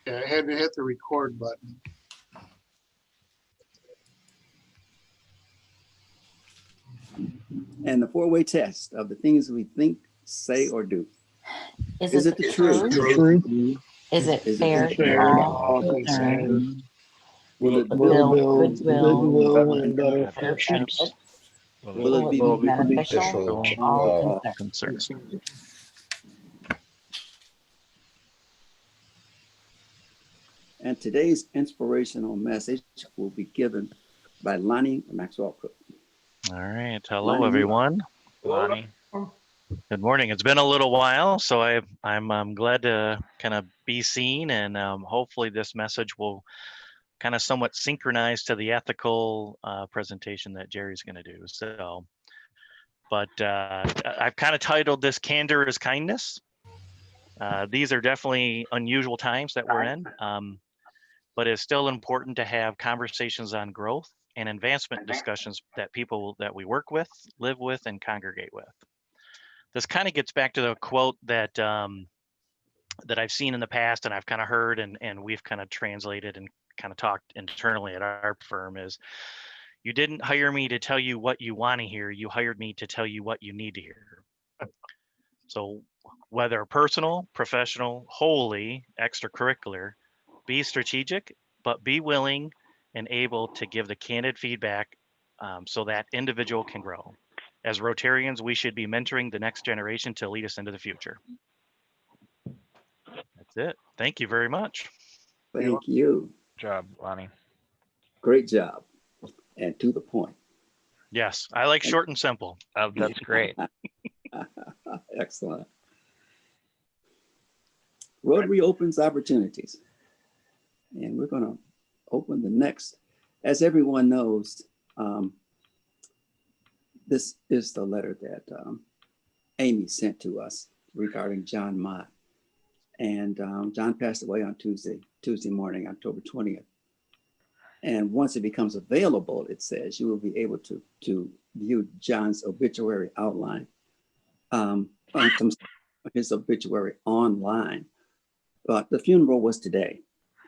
Yeah, I had to hit the record button. And the four-way test of the things we think, say, or do. Is it the truth? Is it Is it fair fair to to all all concerned? concerned? Will it Will build goodwill and better friendships? benefits? Will it be Will it be beneficial to all concerned? concern. And today's inspirational message will be given by Lonnie Maxwell Cook. All right. Hello, Lonnie, everyone. Lonnie. Good morning. It's been a little while, so I'm glad to kind of be seen, and hopefully this message will kind of somewhat synchronize to the ethical presentation that Jerry's going to do. So, but I've kind of titled this "Candor is Kindness." These are definitely unusual times that we're in, but it's still important to have conversations on growth and advancement discussions that people that we work with, live with, and congregate with. This kind of gets back to the quote that that I've seen in the past, and I've kind of heard, and we've kind of translated and kind of talked internally at our firm is, you didn't hire me to tell you what you want to hear, you hired me to tell you what you need to hear. So whether personal, professional, wholly, extracurricular, be strategic, but be willing and able to give the candid feedback so that individual can grow. As Rotarians, we should be mentoring the next generation to lead us into the future. That's it. Thank you very much. Thank you. Good job, Lonnie. Great job. And to the point. Yes, I like short and simple. That's great. Excellent. Rotary opens opportunities. And we're going to open the next. As everyone knows, this is the letter that Amy sent to us regarding John Mott. And John passed away on Tuesday morning, October 20th. And once it becomes available, it says you will be able to view John's obituary outline, his obituary online. But the funeral was today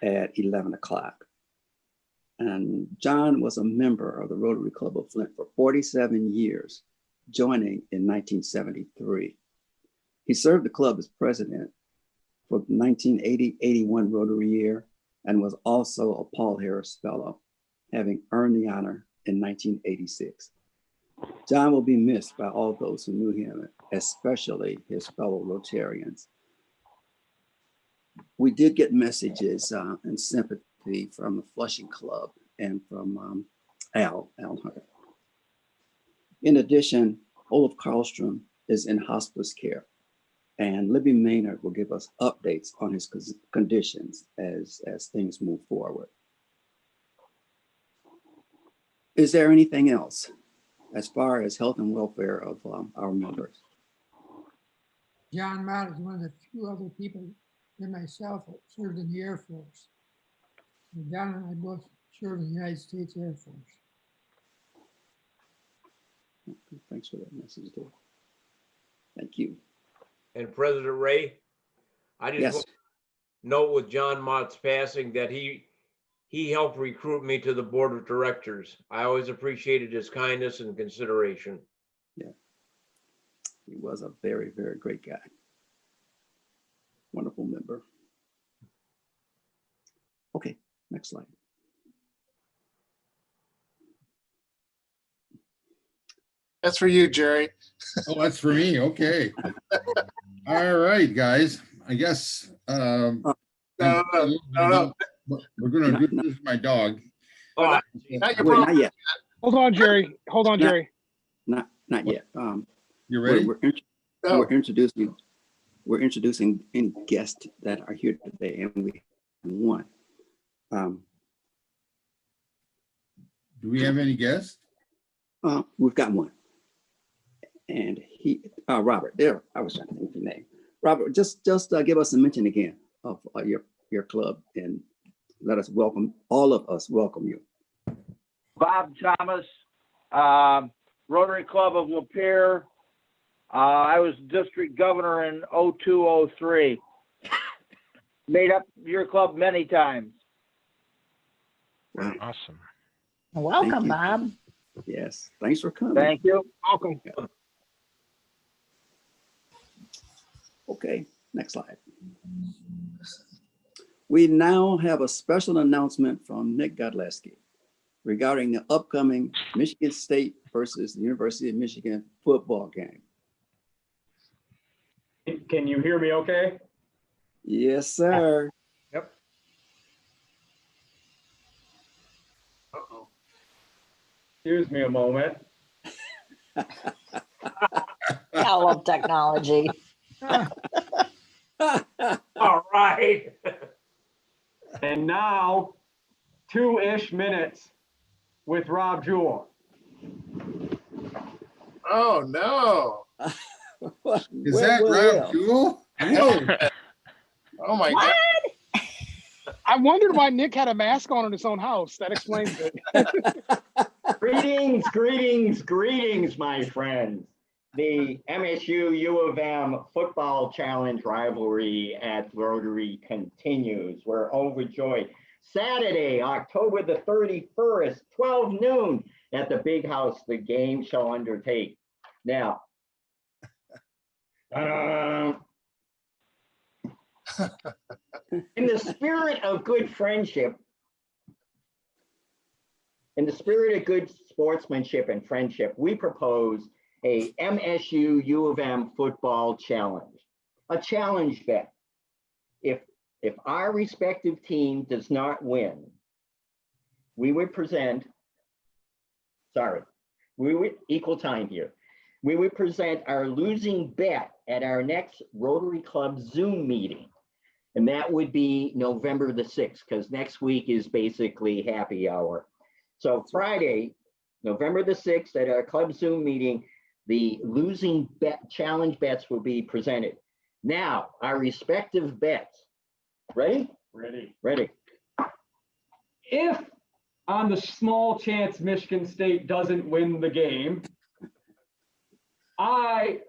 at 11 o'clock. And John was a member of the Rotary Club of Flint for 47 years, joining in 1973. He served the club as president for the 1980-81 Rotary year and was also a Paul Harris Fellow, having earned the honor in 1986. John will be missed by all those who knew him, especially his fellow Rotarians. We did get messages and sympathy from the Flushing Club and from Al Hunter. In addition, Olaf Karlstrom is in hospice care, and Libby Maynard will give us updates on his conditions as things move forward. Is there anything else as far as health and welfare of our members? John Mott is one of the few other people than myself that served in the Air Force. And John and I both served in the United States Air Force. Okay, thanks for that message, Dave. Thank you. And President Ray, I just Yes. want to note with John Mott's passing that he helped recruit me to the board of directors. I always appreciated his kindness and consideration. Yeah, he was a very, very great guy. Wonderful member. Okay, next slide. That's for you, Jerry. Oh, that's for me. Okay. All right, guys. I guess No. we're gonna do this with my dog. Oh, Not your Wait, problem. not yet. Hold on, Jerry. Hold on, Jerry. Not yet. You ready? No. We're introducing any guests that are here today, and we have one. Do we have any guests? We've got one, and Robert. There, I was trying to think of your name. Robert, just give us a mention again of your club, and let us welcome all of us. Welcome you. Bob Thomas, Rotary Club of Lapeer. I was district governor in 0203. made up your club many times. Wow. Awesome. Welcome, you. Bob. Yes. Thanks for coming. Thank you. Welcome. Okay, next slide. We now have a special announcement from Nick Godleski regarding the upcoming Michigan State versus the University of Michigan football game. Can you hear me okay? Yes, sir. Uh-oh. Excuse me a moment. I love technology. All right. And now, 2-ish minutes with Rob Jewell. Oh, no. Is that Rob Jewell? Oh, Oh, my God. I wondered why Nick had a mask on in his own house. That explains it. Greetings, greetings, greetings, my friends. The MSU U of M football challenge rivalry at Rotary continues. We're overjoyed. Saturday, October the 31st, 12 noon at the Big House, the game shall undertake. Now, in the spirit of good friendship, in the spirit of good sportsmanship and friendship, we propose a MSU U of M football challenge, a challenge bet. If our respective team does not win, we would present, we would equal time here. We would present our losing bet at our next Rotary Club Zoom meeting. And that would be November the 6th, because next week is basically happy hour. So Friday, November the 6th at our club Zoom meeting, the losing bet challenge bets will be presented. Now, our respective bets. Ready? Ready. Ready. If on the small chance Michigan State doesn't win the game, I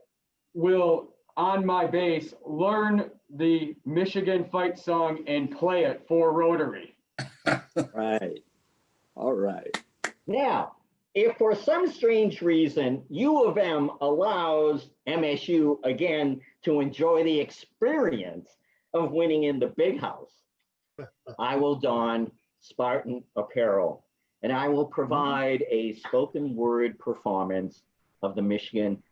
will, on my base, learn the Michigan fight song and play it for Rotary. Right. All right. Now, if for some strange reason U of M allows MSU again to enjoy the experience of winning in the Big House, I will don Spartan apparel and I will provide a spoken word performance of the Michigan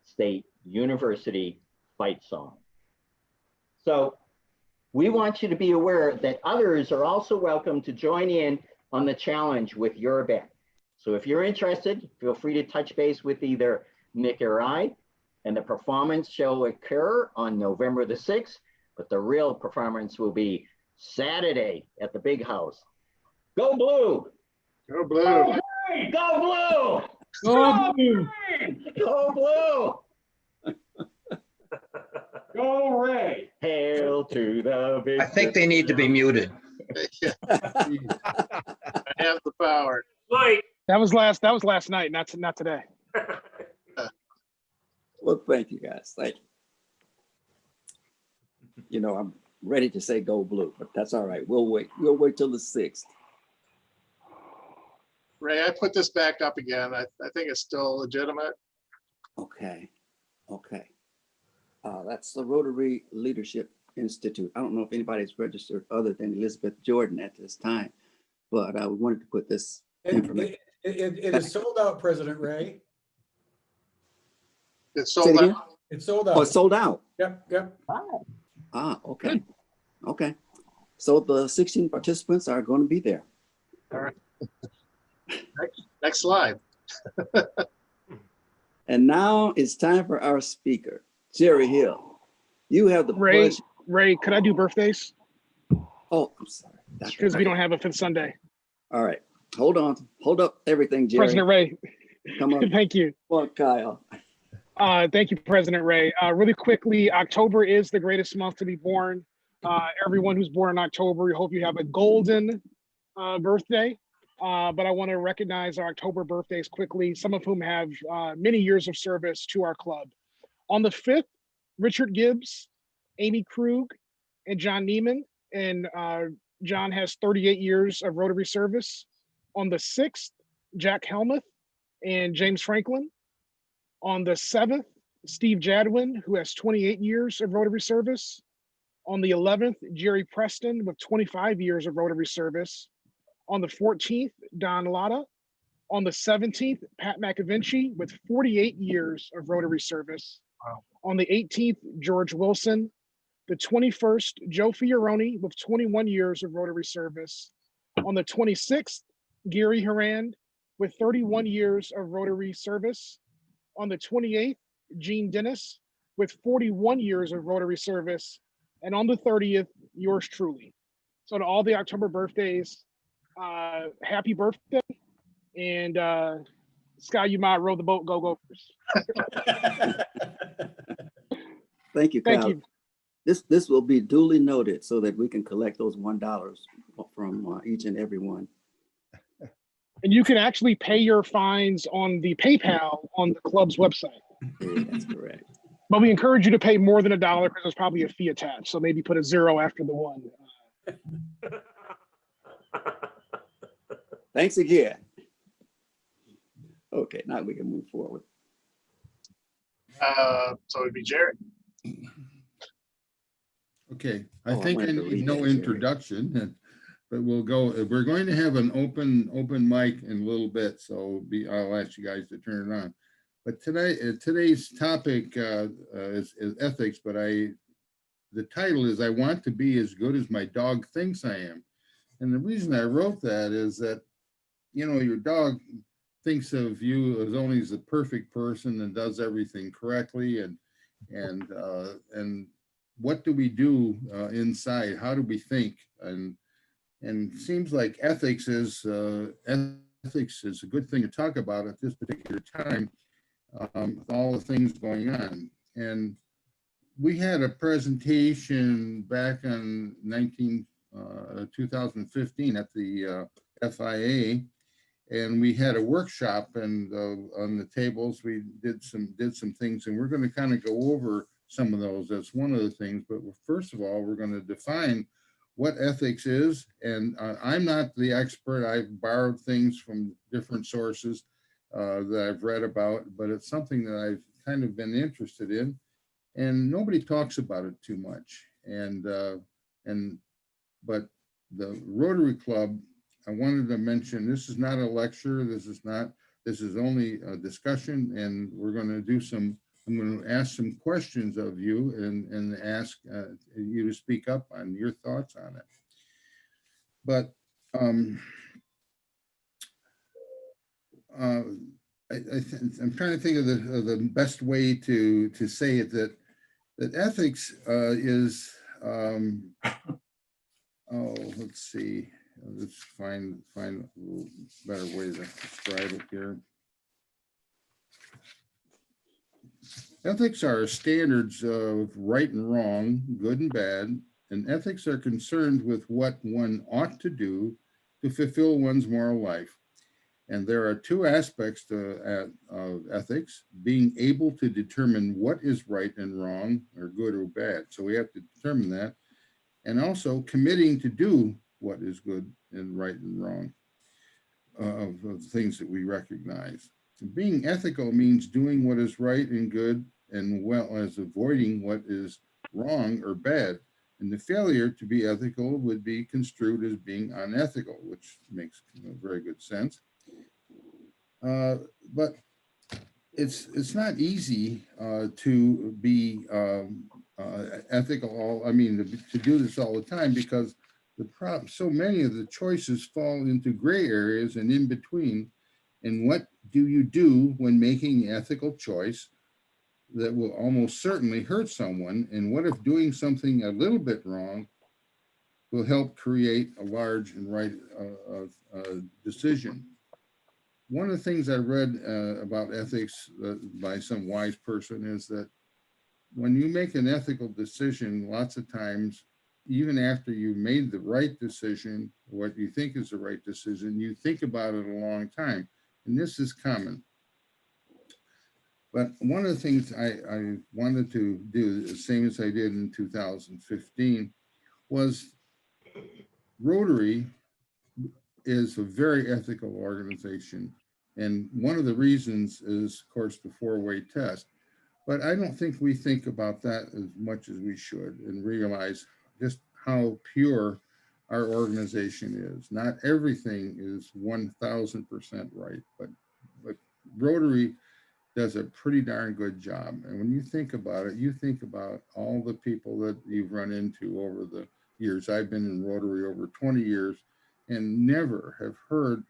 State University fight song. So we want you to be aware that others are also welcome to join in on the challenge with your bet. So if you're interested, feel free to touch base with either Nick or I, and the performance shall occur on November the 6th, but the real performance will be Saturday at the Big House. Go Blue! Go Blue. Go Green! Go Blue! Go Blue! Green! Go Blue! Go Ray! Hail to the big. I think they need to be muted. I have the power. Mike. That was last night, not today. Well, thank you guys. Thank you. You know, I'm ready to say go blue, but that's all right. We'll wait. We'll wait till the 6th. Ray, I put this back up again. I think it's still legitimate. Okay. Okay. That's the Rotary Leadership Institute. I don't know if anybody's registered other than Elizabeth Jordan at this time, but we wanted to put this information. It is sold out, President Ray. It's Say sold it again? out. It's sold Oh, out. it's sold out. Yep. Ah, okay. Okay. So the 16 participants are going to be there. All right. Next slide. And now it's time for our speaker, Jerry Hill. You have the Ray, pleasure. Ray, could I do birthdays? Oh, I'm sorry. That's Because we right. don't have a fifth Sunday. All right. Hold on. Hold up everything, Jerry. President Ray, Come on. thank you. Come on, Kyle. Thank you, President Ray. Really quickly, October is the greatest month to be born. Everyone who's born in October, we hope you have a golden birthday. But I want to recognize our October birthdays quickly, some of whom have many years of service to our club. On the 5th, Richard Gibbs, Amy Krug, and John Neiman. And John has 38 years of Rotary service. On the 6th, Jack Helmuth and James Franklin. On the 7th, Steve Jadwin, who has 28 years of Rotary service. On the 11th, Jerry Preston with 25 years of Rotary service. On the 14th, Don Latta. On the 17th, Pat McAvinci with 48 years of Rotary service. Wow. On the 18th, George Wilson. The 21st, Joe Fioroni with 21 years of Rotary service. On the 26th, Gary Harand with 31 years of Rotary service. On the 28th, Gene Dennis with 41 years of Rotary service. And on the 30th, yours truly. So to all the October birthdays, happy birthday. And Sky, you might row the boat, go Gophers. Thank you, Kyle. Thank you. This will be duly noted so that we can collect those $1 from each and every one. And you can actually pay your fines on the PayPal on the club's website. Yeah, that's correct. But we encourage you to pay more than $1 because there's probably a fee attached. So maybe put a 0 after the 1. Thanks again. Okay, now we can move forward. So it'd be Jared. Okay, I Oh, I think I wanted to need read no that, Jerry. introduction, but we'll go. We're going to have an open mic in a little bit, so I'll ask you guys to turn it on. But today's topic is ethics, but the title is "I want to be as good as my dog thinks I am," and the reason I wrote that is that, you know, your dog thinks of you as only as a perfect person and does everything correctly, and what do we do inside? How do we think? And it seems like ethics is a good thing to talk about at this particular time, with all the things going on. And we had a presentation back in 2015 at the FIA, and we had a workshop, and on the tables we did some things, and we're going to kind of go over some of those. That's one of the things. But first of all, we're going to define what ethics is. And I'm not the expert. I've borrowed things from different sources that I've read about, but it's something that I've kind of been interested in, and nobody talks about it too much. But the Rotary Club, I wanted to mention, this is not a lecture. This is only a discussion, and we're going to do I'm going to ask some questions of you and ask you to speak up on your thoughts on it. But I'm trying to think of the best way to say it, that ethics is, let's see, let's find a little better way to describe it here. Ethics are standards of right and wrong, good and bad, and ethics are concerned with what one ought to do to fulfill one's moral life. And there are two aspects of ethics: being able to determine what is right and wrong, or good or bad. So we have to determine that, and also committing to do what is good and right and wrong of things that we recognize. Being ethical means doing what is right and good, and well as avoiding what is wrong or bad. And the failure to be ethical would be construed as being unethical, which makes very good sense. But it's not easy to be ethical. I mean, to do this all the time, because so many of the choices fall into gray areas and in between. And what do you do when making an ethical choice that will almost certainly hurt someone? And what if doing something a little bit wrong will help create a large and right decision? One of the things I read about ethics by some wise person is that when you make an ethical decision, lots of times, even after you've made the right decision, what you think is the right decision, you think about it a long time. And this is common. But one of the things I wanted to do, the same as I did in 2015, was Rotary is a very ethical organization. And one of the reasons is, of course, the four-way test. But I don't think we think about that as much as we should and realize just how pure our organization is. Not everything is 1000% right, but Rotary does a pretty darn good job. And when you think about it, you think about all the people that you've run into over the years. I've been in Rotary over 20 years and never have heard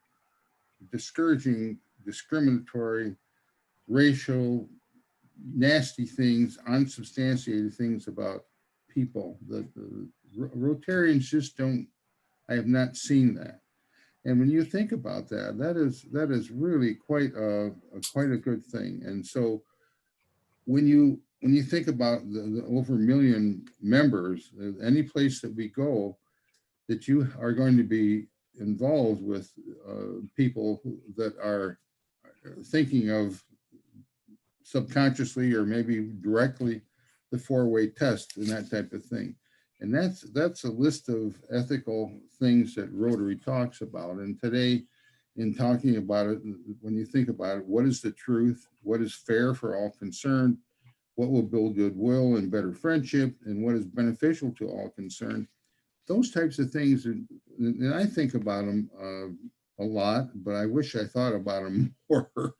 discouraging, discriminatory, racial, nasty things, unsubstantiated things about people. The Rotarians just don't, I have not seen that. And when you think about that, that is really quite a good thing. And so when you think about the over 1 million members, any place that we go, that you are going to be involved with people that are thinking of subconsciously or maybe directly the four-way test and that type of thing. And that's a list of ethical things that Rotary talks about. And today, in talking about it, when you think about it, what is the truth? What is fair for all concerned? What will build goodwill and better friendship? And what is beneficial to all concerned? Those types of things, and I think about them a lot, but I wish I thought about them more.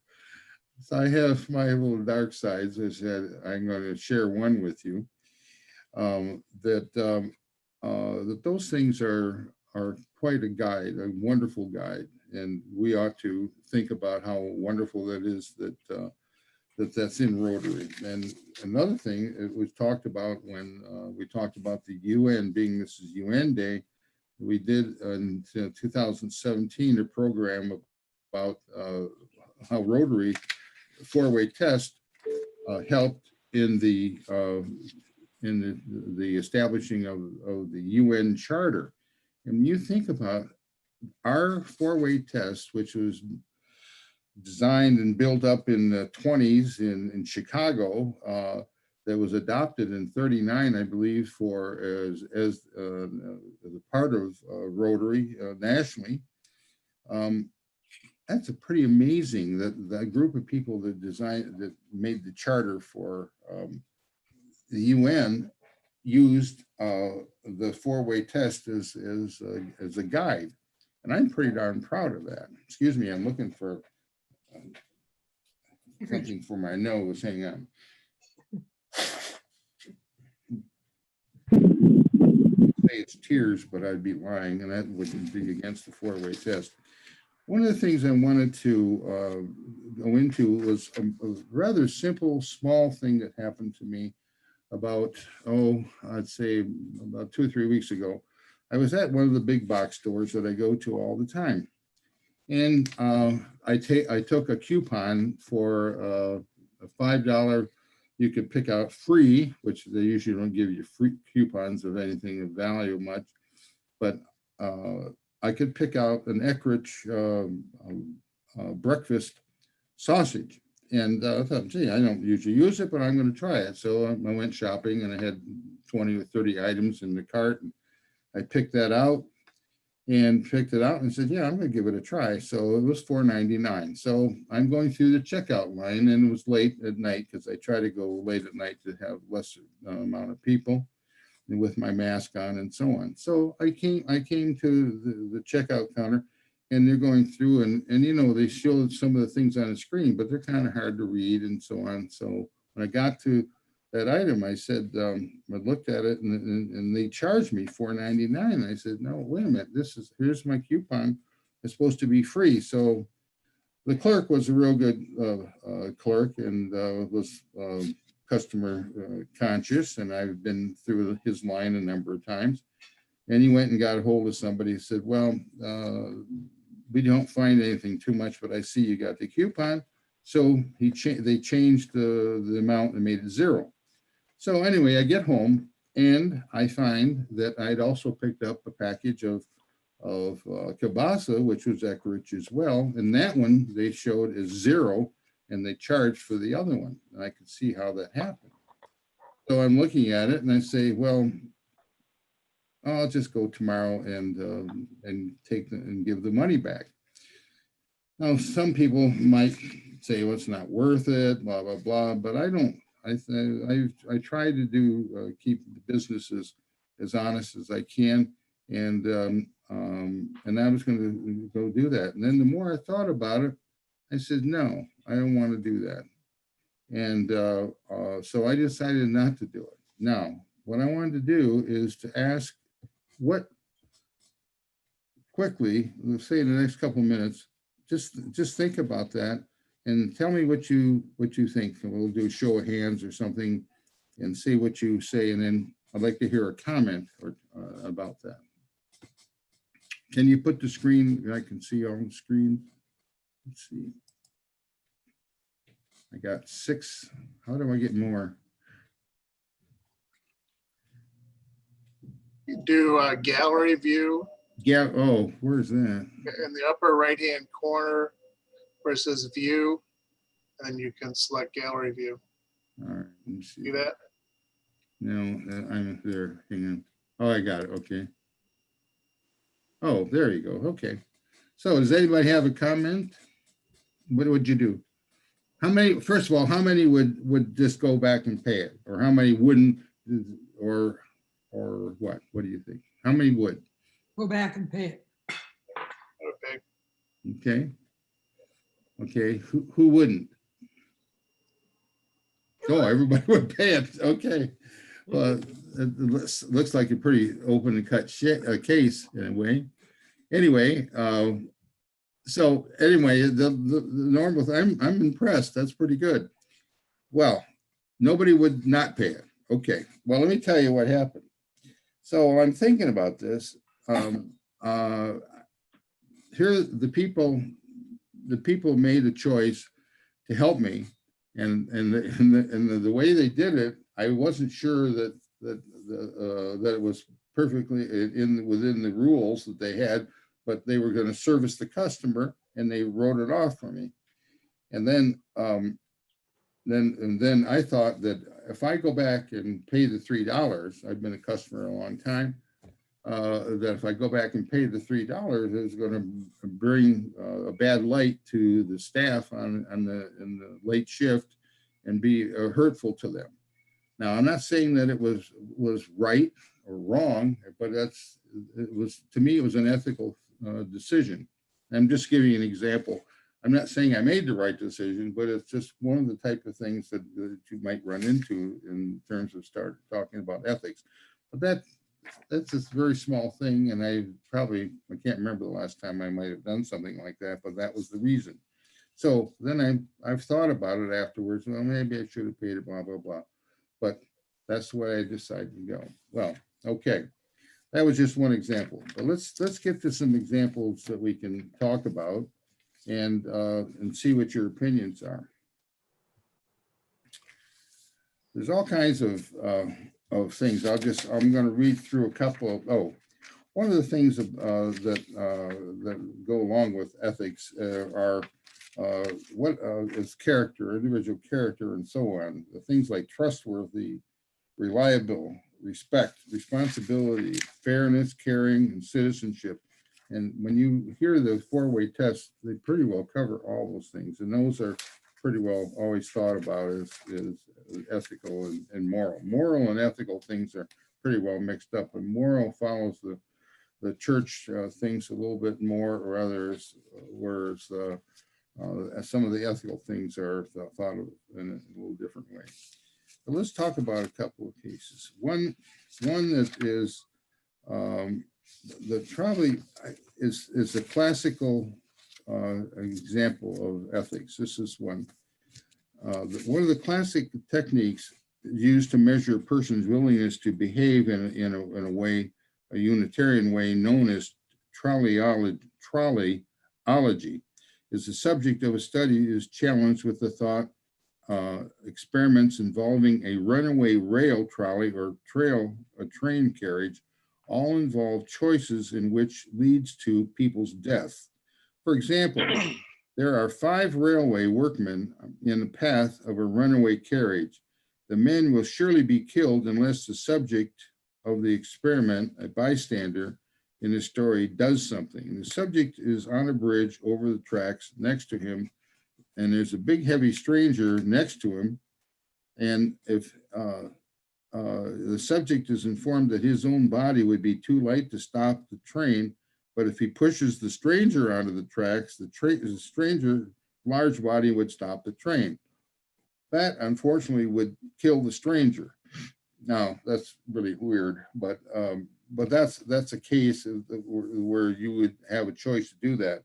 So I have my little dark sides, as I said. I'm going to share one with you. That those things are quite a guide, a wonderful guide, and we ought to think about how wonderful that is that's in Rotary. And another thing, it was talked about when we talked about the UN, being this is UN Day. We did in 2017 a program about how Rotary four-way test helped in the establishing of the UN Charter. And when you think about our four-way test, which was designed and built up in the 20s in Chicago, that was adopted in 39, I believe, for as a part of Rotary nationally. That's a pretty amazing that group of people that made the charter for the UN used the four-way test as a guide. And I'm pretty darn proud of that. Excuse me, I'm looking for something for my nose. Hang on. Say it's tears, but I'd be lying, and that wouldn't be against the four-way test. One of the things I wanted to go into was a rather simple, small thing that happened to me about, I'd say about 2 or 3 weeks ago. I was at one of the big box stores that I go to all the time. And I took a coupon for a $5, you could pick out free, which they usually don't give you free coupons of anything of value much, but I could pick out an Eckrich breakfast sausage. And I thought, gee, I don't usually use it, but I'm going to try it. So I went shopping and I had 20 or 30 items in the cart. And I picked that out and said, yeah, I'm going to give it a try. So it was $4.99. So I'm going through the checkout line, and it was late at night because I try to go late at night to have less amount of people, and with my mask on and so on. So I came to the checkout counter, and they're going through and you know, they showed some of the things on the screen, but they're kind of hard to read and so on. So when I got to that item, I said, I looked at it and they charged me $4.99. I said, no, wait a minute, here's my coupon. It's supposed to be free. So the clerk was a real good clerk and was customer conscious, and I've been through his line a number of times. And he went and got a hold of somebody, said, well, we don't find anything too much, but I see you got the coupon. So they changed the amount and made it $0. So anyway, I get home and I find that I'd also picked up a package of kielbasa, which was Eckrich as well. And that one they showed as $0, and they charged for the other one. And I could see how that happened. So I'm looking at it and I say, well, I'll just go tomorrow and give the money back. Now, some people might say, well, it's not worth it, blah, blah, blah, but I don't. I try to keep the businesses as honest as I can. And I was going to go do that. And then the more I thought about it, I said, no, I don't want to do that. And so I decided not to do it. Now, what I wanted to do is to ask quickly, let's say in the next couple of minutes, just think about that and tell me what you think. And we'll do a show of hands or something and see what you say. And then I'd like to hear a comment about that. Can you put the screen? I can see on the screen. Let's see. I got 6. How do I get more? You do a gallery view Yeah. Oh, where's that? in the upper right-hand corner where it says view, and you can select gallery view. All right. Let me see. See that? No, I'm there. Hang on. Oh, I got it. Okay. Oh, there you go. Okay. So does anybody have a comment? What would you do? How many, first of all, how many would just go back and pay it? Or how many wouldn't, or what? What do you think? How many would? Go back and pay it. Okay. Okay. Okay. Who wouldn't? Oh, everybody would pay it. Okay. Well, it looks like a pretty open and cut case in a way. Anyway, so anyway, the normal, I'm impressed. That's pretty good. Well, nobody would not pay it. Okay. Well, let me tell you what happened. So I'm thinking about this. Here, the people made a choice to help me, and the way they did it, I wasn't sure that it was perfectly within the rules that they had, but they were going to service the customer, and they wrote it off for me. And then I thought that if I go back and pay the $3, I've been a customer a long time, that if I go back and pay the $3, it's going to bring a bad light to the staff in the late shift and be hurtful to them. Now, I'm not saying that it was right or wrong, but to me, it was an ethical decision. I'm just giving you an example. I'm not saying I made the right decision, but it's just one of the type of things that you might run into in terms of start talking about ethics. But that's a very small thing, and I can't remember the last time I might have done something like that, but that was the reason. So then I've thought about it afterwards. Well, maybe I should have paid it, blah, blah, blah. But that's the way I decided to go. Well, okay. That was just one example. But let's get to some examples that we can talk about and see what your opinions are. There's all kinds of things. I'm going to read through a couple of, one of the things that go along with ethics are what is character, individual character, and so on. The things like trustworthy, reliable, respect, responsibility, fairness, caring, and citizenship. And when you hear the 4-way test, they pretty well cover all those things. And those are pretty well always thought about as ethical and moral. Moral and ethical things are pretty well mixed up, and moral follows the church things a little bit more or others, whereas some of the ethical things are thought of in a little different way. But let's talk about a couple of cases. One that is that probably is a classical example of ethics. This is one. One of the classic techniques used to measure a person's willingness to behave in a way, a Unitarian way, known as trolleyology, is the subject of a study is challenged with the thought experiments involving a runaway rail trolley or a train carriage all involve choices in which leads to people's death. For example, there are 5 railway workmen in the path of a runaway carriage. The men will surely be killed unless the subject of the experiment, a bystander in the story does something. The subject is on a bridge over the tracks next to him, and there's a big heavy stranger next to him. And if the subject is informed that his own body would be too light to stop the train, but if he pushes the stranger onto the tracks, the stranger large body would stop the train. That unfortunately would kill the stranger. Now that's really weird, but that's a case where you would have a choice to do that.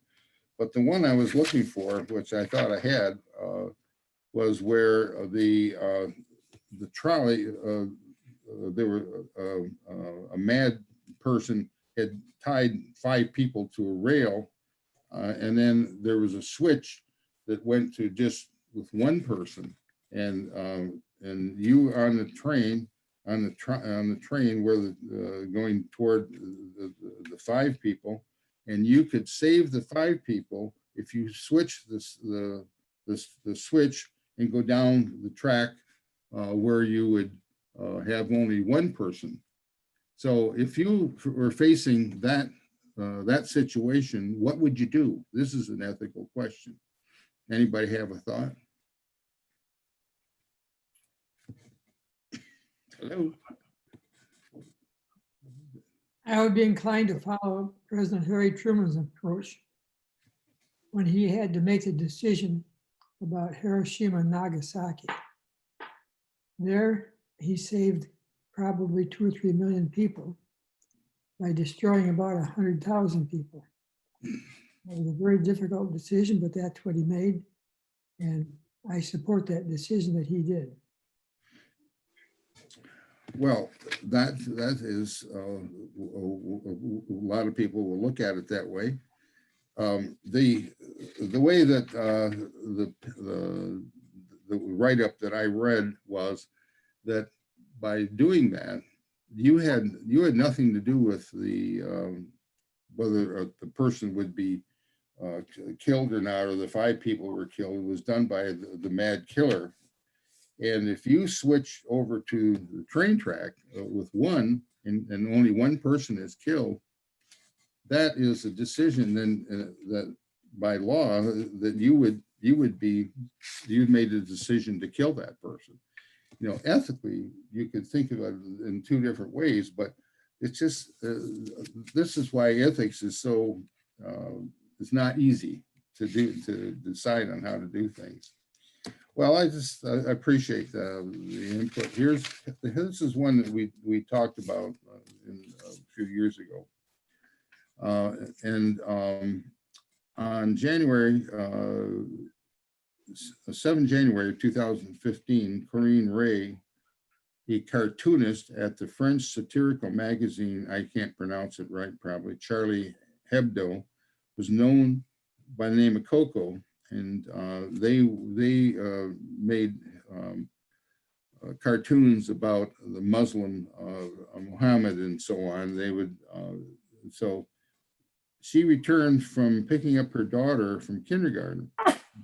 But the one I was looking for, which I thought I had, was where the trolley, there were a mad person had tied 5 people to a rail, and then there was a switch that went to just with one person, and you on the train on the train where going toward the 5 people, and you could save the 5 people if you switch the switch and go down the track where you would have only one person. So if you were facing that that situation, what would you do? This is an ethical question. Anybody have a thought? Hello. I would be inclined to follow President Harry Truman's approach when he had to make the decision about Hiroshima and Nagasaki. There, he saved probably 2 or 3 million people by destroying about 100,000 people. It was a very difficult decision, but that's what he made. And I support that decision that he did. Well, that is, a lot of people will look at it that way. The way that the write-up that I read was that by doing that, you had nothing to do with the whether the person would be killed or not, or the 5 people were killed. It was done by the mad killer. And if you switch over to the train track with one and only one person is killed, that is a decision then that by law that you'd made a decision to kill that person. You know, ethically, you could think about it in 2 different ways, but it's just, this is why ethics is so, it's not easy to decide on how to do things. Well, I appreciate the input. This is one that we talked about a few years ago. On January, 7 January 2015, Corinne Ray, a cartoonist at the French satirical magazine, I can't pronounce it right, probably, Charlie Hebdo, was known by the name of Coco, and they made cartoons about the Muslim Muhammad and so on. They would, so she returned from picking up her daughter from kindergarten.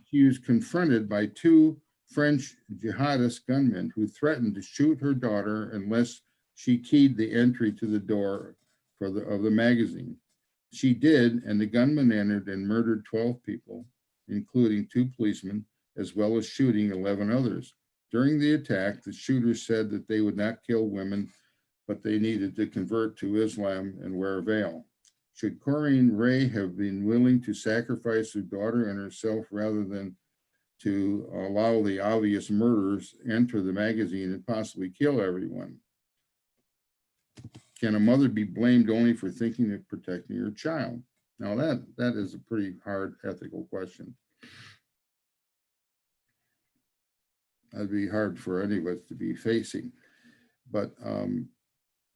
She was confronted by 2 French jihadist gunmen who threatened to shoot her daughter unless she keyed the entry to the door of the magazine. She did, and the gunmen entered and murdered 12 people, including 2 policemen, as well as shooting 11 others. During the attack, the shooters said that they would not kill women, but they needed to convert to Islam and wear a veil. Should Corinne Ray have been willing to sacrifice her daughter and herself rather than to allow the obvious murderers enter the magazine and possibly kill everyone? Can a mother be blamed only for thinking of protecting her child? Now that is a pretty hard ethical question. That'd be hard for any of us to be facing. But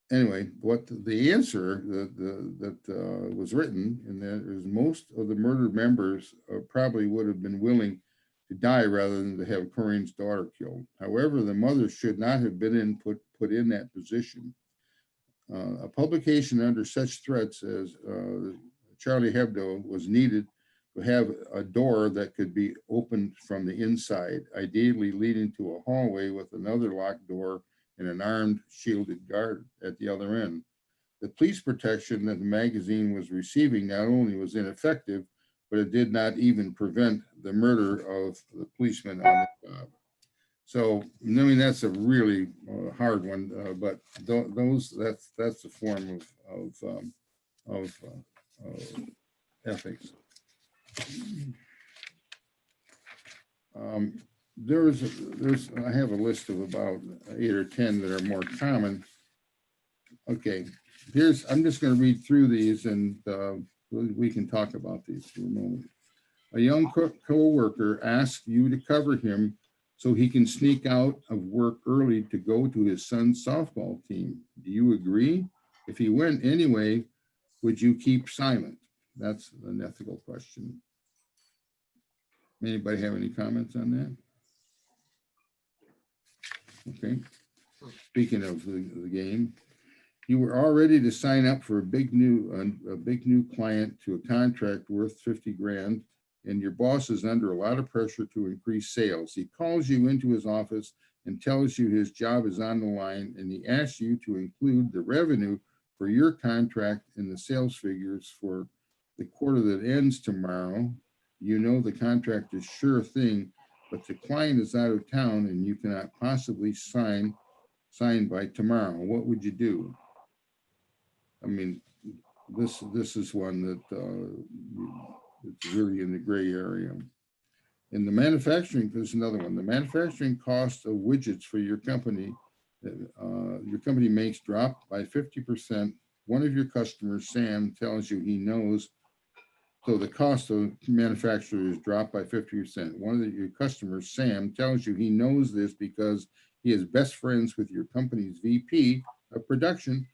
anyway, what the answer that was written, and that is most of the murdered members probably would have been willing to die rather than to have Corinne's daughter killed. However, the mother should not have been put in that position. A publication under such threats as Charlie Hebdo was needed to have a door that could be opened from the inside, ideally leading to a hallway with another locked door and an armed shielded guard at the other end. The police protection that the magazine was receiving not only was ineffective, but it did not even prevent the murder of the policeman on the job. So, I mean, that's a really hard one, but that's a form of ethics. I have a list of about 8 or 10 that are more common. Okay, I'm just going to read through these and we can talk about these for a moment. A young co-worker asks you to cover him so he can sneak out of work early to go to his son's softball team. Do you agree? If he went anyway, would you keep silent? That's an ethical question. Anybody have any comments on that? Okay. Speaking of the game, you were all ready to sign up for a big new client to a contract worth 50 grand, and your boss is under a lot of pressure to increase sales. He calls you into his office and tells you his job is on the line, and he asks you to include the revenue for your contract in the sales figures for the quarter that ends tomorrow. You know the contract is sure thing, but the client is out of town and you cannot possibly sign by tomorrow. What would you do? I mean, this is one that it's really in the gray area. In the manufacturing, there's another one. The manufacturing cost of widgets for your company makes drop by 50%. One of your customers, Sam, tells you he knows. So the cost of manufacturers dropped by 50%. One of your customers, Sam, tells you he knows this because he is best friends with your company's VP of production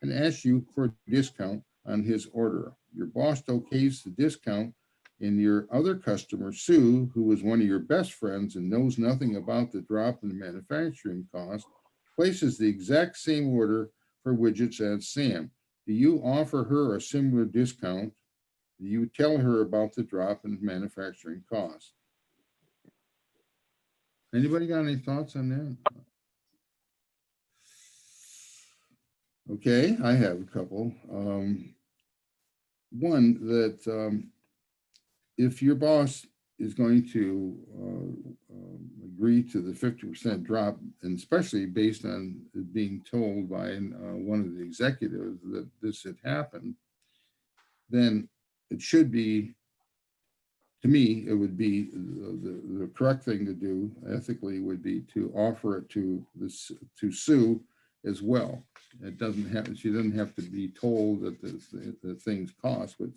and asks you for a discount on his order. Your boss okays the discount, and your other customer, Sue, who is one of your best friends and knows nothing about the drop in the manufacturing cost, places the exact same order for widgets as Sam. Do you offer her a similar discount? Do you tell her about the drop in manufacturing cost? Anybody got any thoughts on that? Okay, I have a couple. One that if your boss is going to agree to the 50% drop, and especially based on being told by one of the executives that this had happened, then it should be, to me, it would be the correct thing to do ethically would be to offer it to Sue as well. It doesn't have, she doesn't have to be told that the things cost, but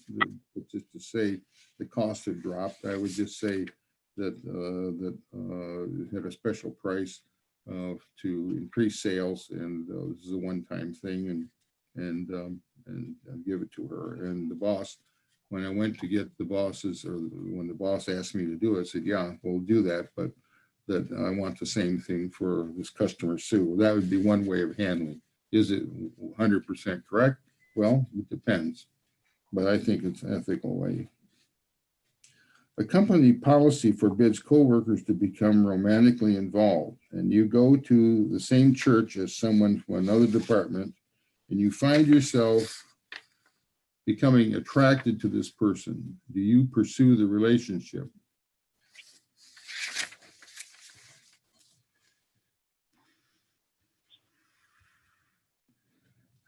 just to say the costs have dropped. I would just say that it had a special price to increase sales, and this is a one-time thing, and give it to her. And the boss, when I went to get the bosses, or when the boss asked me to do it, I said, yeah, we'll do that, but that I want the same thing for this customer, Sue. That would be one way of handling. Is it 100% correct? Well, it depends, but I think it's an ethical way. A company policy forbids coworkers to become romantically involved, and you go to the same church as someone from another department, and you find yourself becoming attracted to this person. Do you pursue the relationship?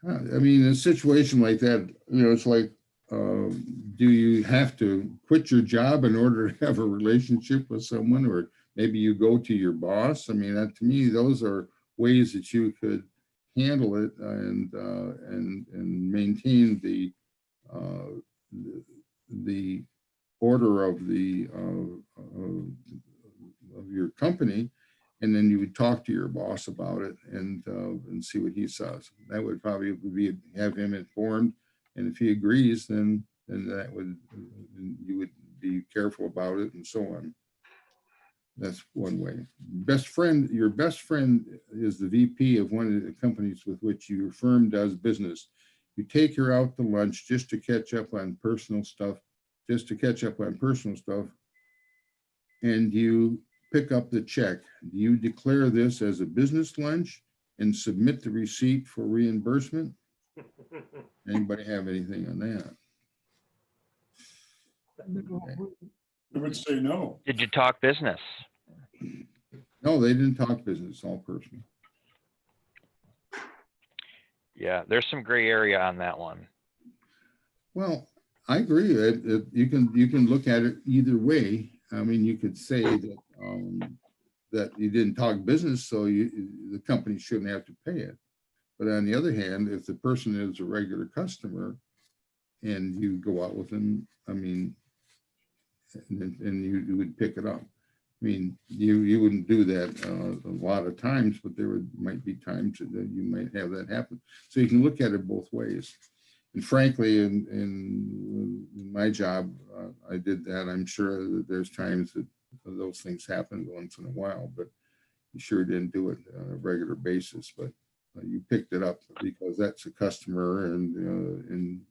I mean, in a situation like that, it's like, do you have to quit your job in order to have a relationship with someone, or maybe you go to your boss? I mean, that, to me, those are ways that you could handle it and maintain the order of your company. And then you would talk to your boss about it and see what he says. That would probably be have him informed, and if he agrees, then that would, you would be careful about it and so on. That's one way. Best friend, your best friend is the VP of one of the companies with which your firm does business. You take her out to lunch just to catch up on personal stuff, and you pick up the check. Do you declare this as a business lunch, and submit the receipt for reimbursement? Anybody have anything on that? I would say no. Did you talk business? No, they didn't talk business, all personal. Yeah, there's some gray area on that one. Well, I agree. You can look at it either way. I mean, you could say that that you didn't talk business, so the company shouldn't have to pay it. But on the other hand, if the person is a regular customer and you go out with them, I mean, and you would pick it up. I mean, you wouldn't do that a lot of times, but there might be times that you might have that happen. So you can look at it both ways. And frankly, in my job, I did that. I'm sure that there's times that those things happen once in a while, but you sure didn't do it on a regular basis. But you picked it up because that's a customer, and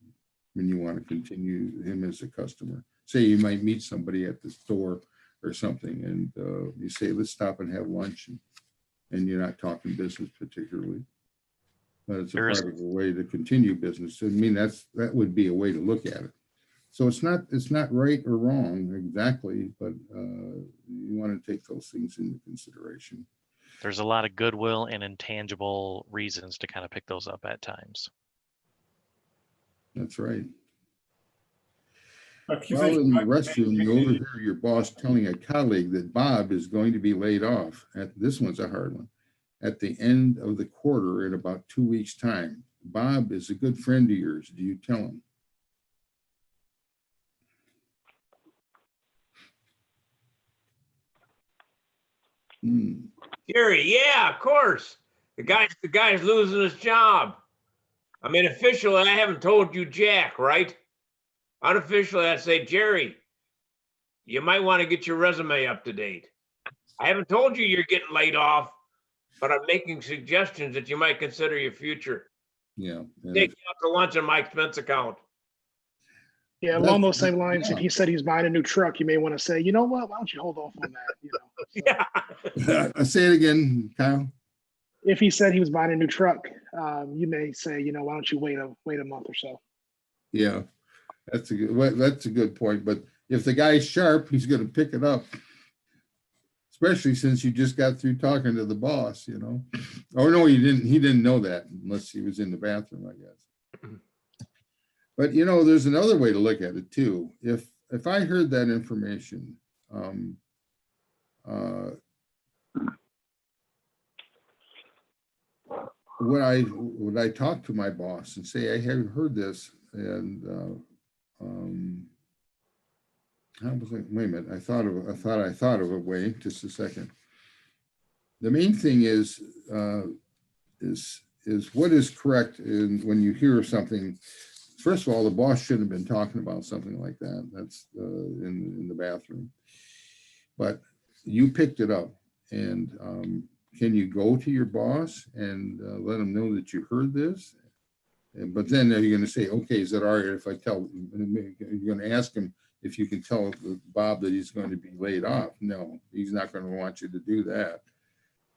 when you want to continue him as a customer. Say you might meet somebody at the store or something, and you say, let's stop and have lunch, and you're not talking business particularly. But it's a part of a way to continue business. I mean, that would be a way to look at it. So it's not right or wrong exactly, but you want to take those things into consideration. There's a lot of goodwill and intangible reasons to kind of pick those up at times. That's right. While in the restroom, you overhear your boss telling a colleague that Bob is going to be laid off. This one's a hard one. At the end of the quarter in about 2 weeks' time. Bob is a good friend of yours. Do you tell him? Jerry, yeah, of course. The guy's losing his job. I mean, officially, I haven't told you jack, right? Unofficially, I'd say, Jerry, you might want to get your resume up to date. I haven't told you you're getting laid off, but I'm making suggestions that you might consider your future. Yeah. Take you out to lunch on my expense account. Yeah, along those same lines, if he said he's buying a new truck, you may want to say, you know what, why don't you hold off on that? You know, so. Yeah. Say it again, Kyle. If he said he was buying a new truck, you may say, you know, why don't you wait a month or so? Yeah, that's a good point. But if the guy's sharp, he's going to pick it up. Especially since you just got through talking to the boss, you know. Oh no, he didn't know that unless he was in the bathroom, I guess. But you know, there's another way to look at it too. If I heard that information, would I talk to my boss and say, I have heard this, and I was like, wait a minute, I thought of a way. Just a second. The main thing is what is correct when you hear something. First of all, the boss shouldn't have been talking about something like that. That's in the bathroom. But you picked it up, and can you go to your boss and let him know that you heard this? But then are you going to say, okay, is that all right if I tell? You're going to ask him if you can tell Bob that he's going to be laid off. No, he's not going to want you to do that.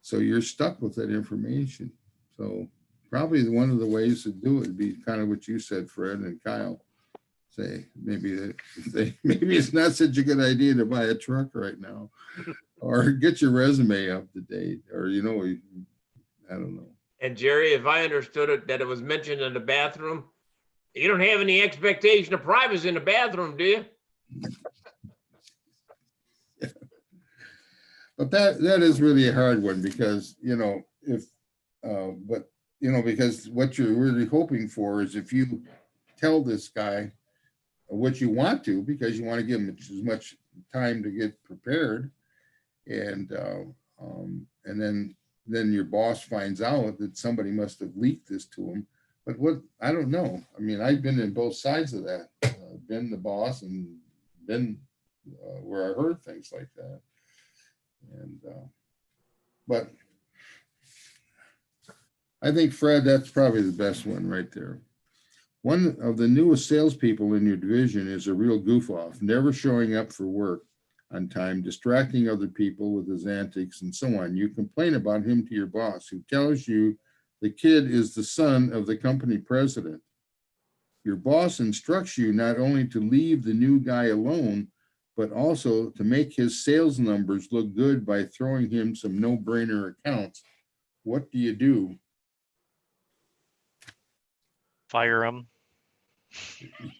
So you're stuck with that information. So probably one of the ways to do it would be kind of what you said, Fred and Kyle. Say maybe it's not such a good idea to buy a truck right now, or get your resume up to date, or you know, I don't know. And Jerry, if I understood it, that it was mentioned in the bathroom, you don't have any expectation of privacy in the bathroom, do you? But that is really a hard one, because you know, but you know, because what you're really hoping for is if you tell this guy what you want to, because you want to give him as much time to get prepared, and then your boss finds out that somebody must have leaked this to him. But I don't know. I mean, I've been in both sides of that. Been the boss and been where I heard things like that. And but I think, Fred, that's probably the best one right there. One of the newest salespeople in your division is a real goof off, never showing up for work. on time, distracting other people with his antics and so on. You complain about him to your boss, who tells you the kid is the son of the company president. Your boss instructs you not only to leave the new guy alone, but also to make his sales numbers look good by throwing him some no-brainer accounts. What do you do? Fire him.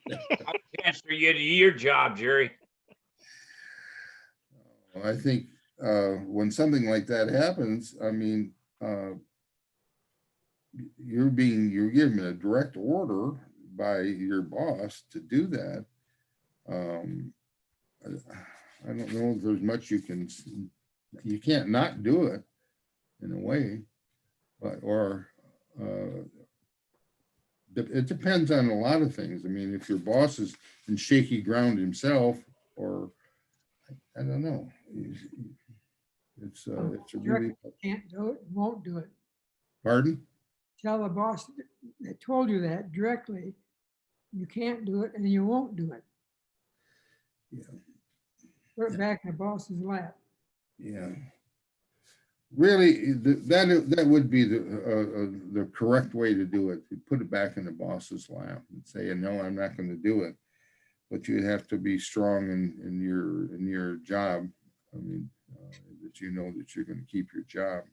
I'll transfer you to your job, Jerry. I think when something like that happens, I mean, you're given a direct order by your boss to do that. I don't know if there's much you can't not do it in a way, but it depends on a lot of things. I mean, if your boss is in shaky ground himself, or I don't know, it's a really. Can't do it, won't do it. Pardon? Tell the boss that told you that directly. You can't do it and you won't do it. Yeah. Put it back in the boss's lap. Yeah. Really, that would be the correct way to do it. You put it back in the boss's lap and say, no, I'm not going to do it. But you have to be strong in your job. I mean, that you know that you're going to keep your job.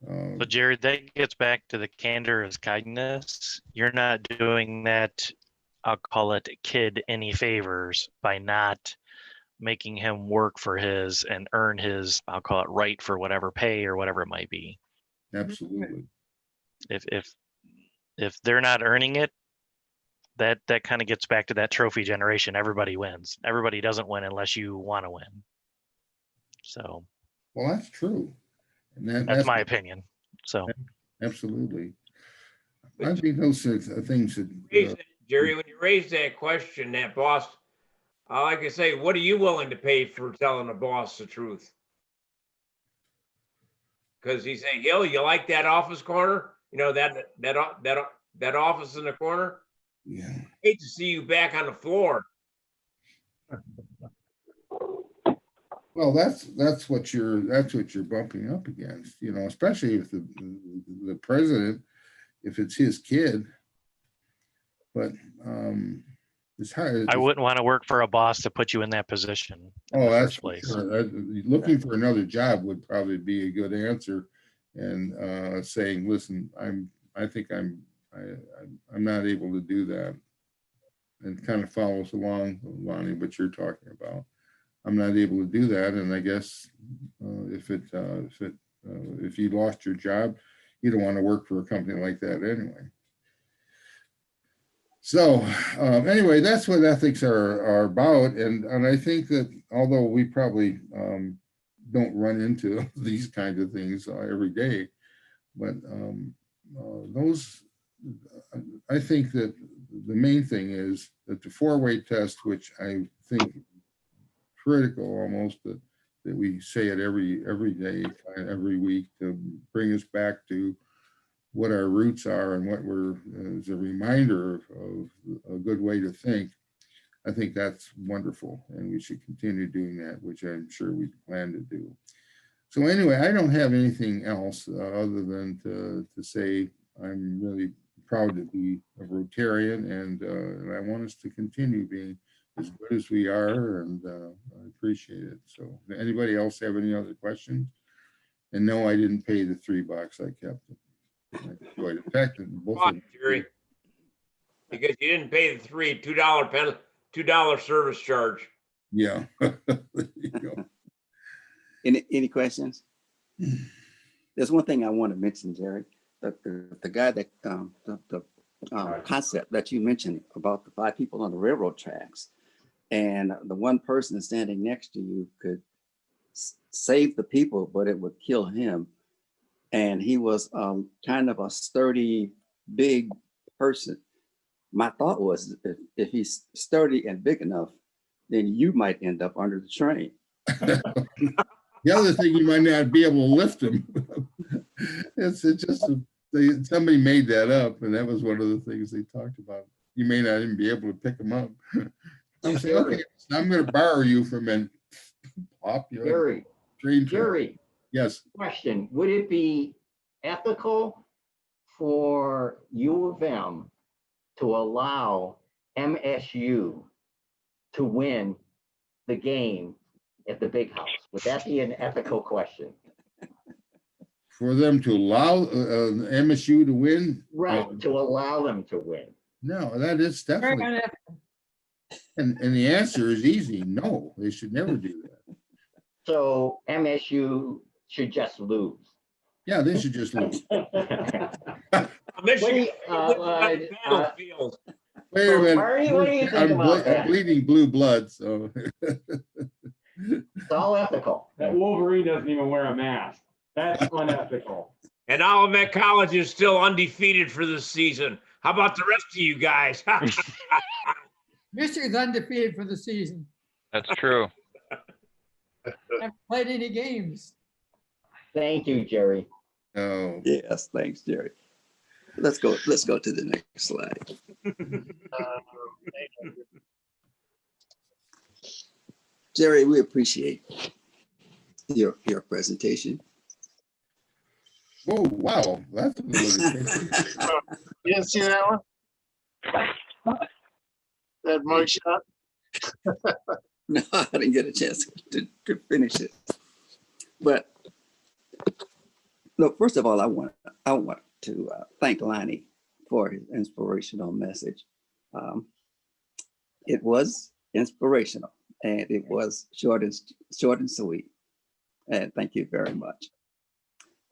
So Jared, that gets back to the candor is kindness. You're not doing that, I'll call it, kid any favors by not making him work for his and earn his, I'll call it, right for whatever pay or whatever it might be. Absolutely. If they're not earning it, that kind of gets back to that trophy generation. Everybody wins. Everybody doesn't win unless you want to win. So. Well, that's true. And that's my opinion. So. Absolutely. I think those are things that. Jerry, when you raise that question, that boss, like I say, what are you willing to pay for telling the boss the truth? Because he's saying, Hill, you like that office corner? You know, that office in the corner? Yeah. I hate to see you back on the floor. Well, that's what you're bumping up against, you know, especially if the president, if it's his kid. But it's hard. I wouldn't want to work for a boss to put you in that position in the first place. Sure. Looking for another job would probably be a good answer, and saying, listen, I think I'm not able to do that, and kind of follows along, Lonnie, what you're talking about. I'm not able to do that, and I guess if you lost your job, you don't want to work for a company like that anyway. So anyway, that's what ethics are about, and I think that although we probably don't run into these kinds of things every day, but I think that the main thing is that the four-way test, which I think critical almost that we say it every day, every week, to bring us back to what our roots are and what we're as a reminder of a good way to think. I think that's wonderful, and we should continue doing that, which I'm sure we plan to do. So anyway, I don't have anything else other than to say I'm really proud to be a Rotarian, and I want us to continue being as good as we are, and I appreciate it. So anybody else have any other questions? And no, I didn't pay the $3. I kept it. I enjoyed it. In fact, both of them. Jerry, because you didn't pay the $2 penalty, $2 service charge. Yeah. There you go. Any questions? There's one thing I want to mention, Jerry. The guy that the concept that you mentioned about the 5 people on the railroad tracks, and the one person standing next to you could save the people, but it would kill him. And he was kind of a sturdy, big person. My thought was, if he's sturdy and big enough, then you might end up under the train. The other thing, you might not be able to lift him. It's just somebody made that up, and that was one of the things they talked about. You may not even be able to pick him up. I'm saying, okay, I'm going to borrow you for a minute. popular. Jerry, Dream train. Jerry, Yes. question, would it be ethical for U of M to allow MSU to win the game at the big house? Would that be an ethical question? For them to allow MSU to win? Right, to allow them to win. No, that is Very definitely, unethical. and the answer is easy. No, they should never do that. So MSU should just lose. Yeah, they should just lose. Michigan, uh, battlefield. Wait a minute. Marty, what do you think about that? I'm bleeding blue blood, so. It's all ethical. That Wolverine doesn't even wear a mask. That's unethical. And Olivet College is still undefeated for this season. How about the rest of you guys? Michigan's undefeated for the season. That's true. Haven't played any games. Thank you, Jerry. Oh, Yes, thanks, Jerry. Let's go to the next slide. Jerry, we appreciate your presentation. oh, wow, that's a little. You didn't see that one? That mug shot? No, I didn't get a chance to finish it. But look, first of all, I want to thank Lonnie for his inspirational message. It was inspirational, and it was short and sweet. And thank you very much.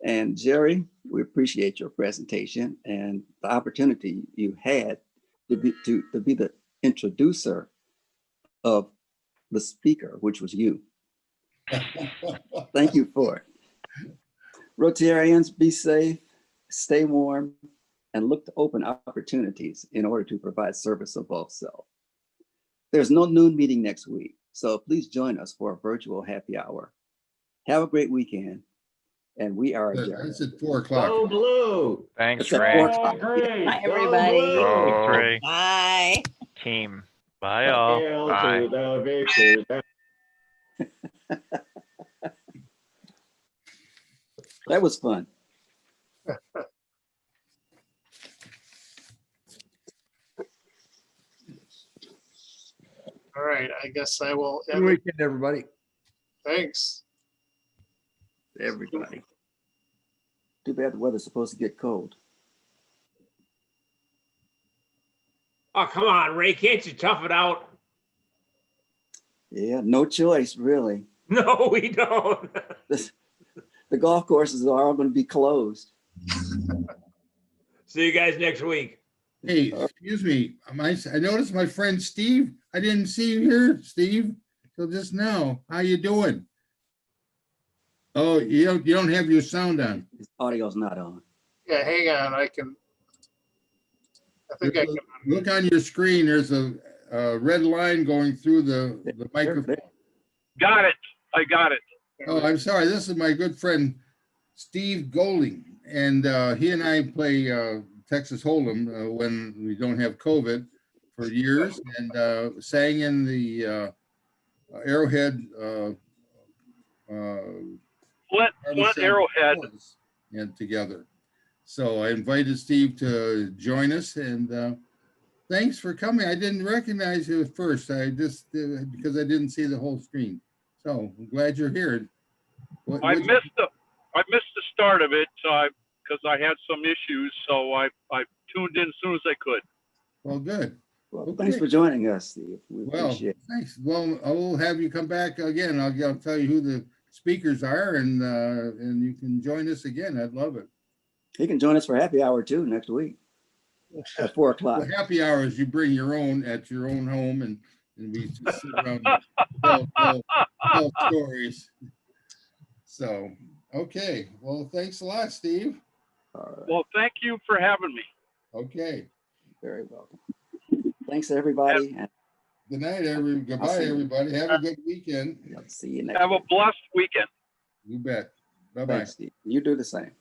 And Jerry, we appreciate your presentation and the opportunity you had to be the introducer of the speaker, which was you. Thank you for it. Rotarians, be safe, stay warm, and look to open opportunities in order to provide service above self. There's no noon meeting next week, so please join us for a virtual happy hour. Have a great weekend, and we are adjourned. It's at 4 o'clock. Go blue. Thanks, It's at Ray. 4 o'clock. Great. Bye, Go everybody. blue. Oh, Ray. Bye. team. Bye, all. Hail Bye. to the victors. That was fun. All right, I guess I will Good end. it. weekend, everybody. Thanks. Everybody. Too bad the weather's supposed to get cold. Oh, come on, Ray. Can't you tough it out? Yeah, no choice, really. No, we don't. The golf courses are all going to be closed. See you guys next week. Hey, excuse me, I noticed my friend Steve, I didn't see you here, Steve, till just now. How you doing? Oh, you don't have your sound on. His audio's not on. Yeah, hang on, I think I can. Look on your screen, there's a red line going through the microphone. Got it. I got it. Oh, I'm sorry, this is my good friend Steve Golding, and he and I play Texas Hold'em when we don't have COVID for years, and sang in the Arrowhead. Flint Arrowhead. And together. So I invited Steve to join us, and thanks for coming. I didn't recognize you at first. I just because I didn't see the whole screen. So I'm glad you're here. I missed the start of it, so because I had some issues, so I tuned in as soon as I could. Well, good. Well, thanks for joining us, Steve. We appreciate it. Thanks. Well, I will have you come back again. I'll tell you who the speakers are, and you can join us again. I'd love it. He can join us for happy hour too next week at 4 o'clock. The happy hours, you bring your own at your own home, and we just sit around and tell stories. So, okay. Well, thanks a lot, Steve. All right. Well, thank you for having me. Okay. Very welcome. Thanks, everybody. And Good night, goodbye, see you. everybody. Have a good weekend. I'll see you next Have a week. blessed weekend. You bet. Bye-bye. Thanks, Steve. You do the same.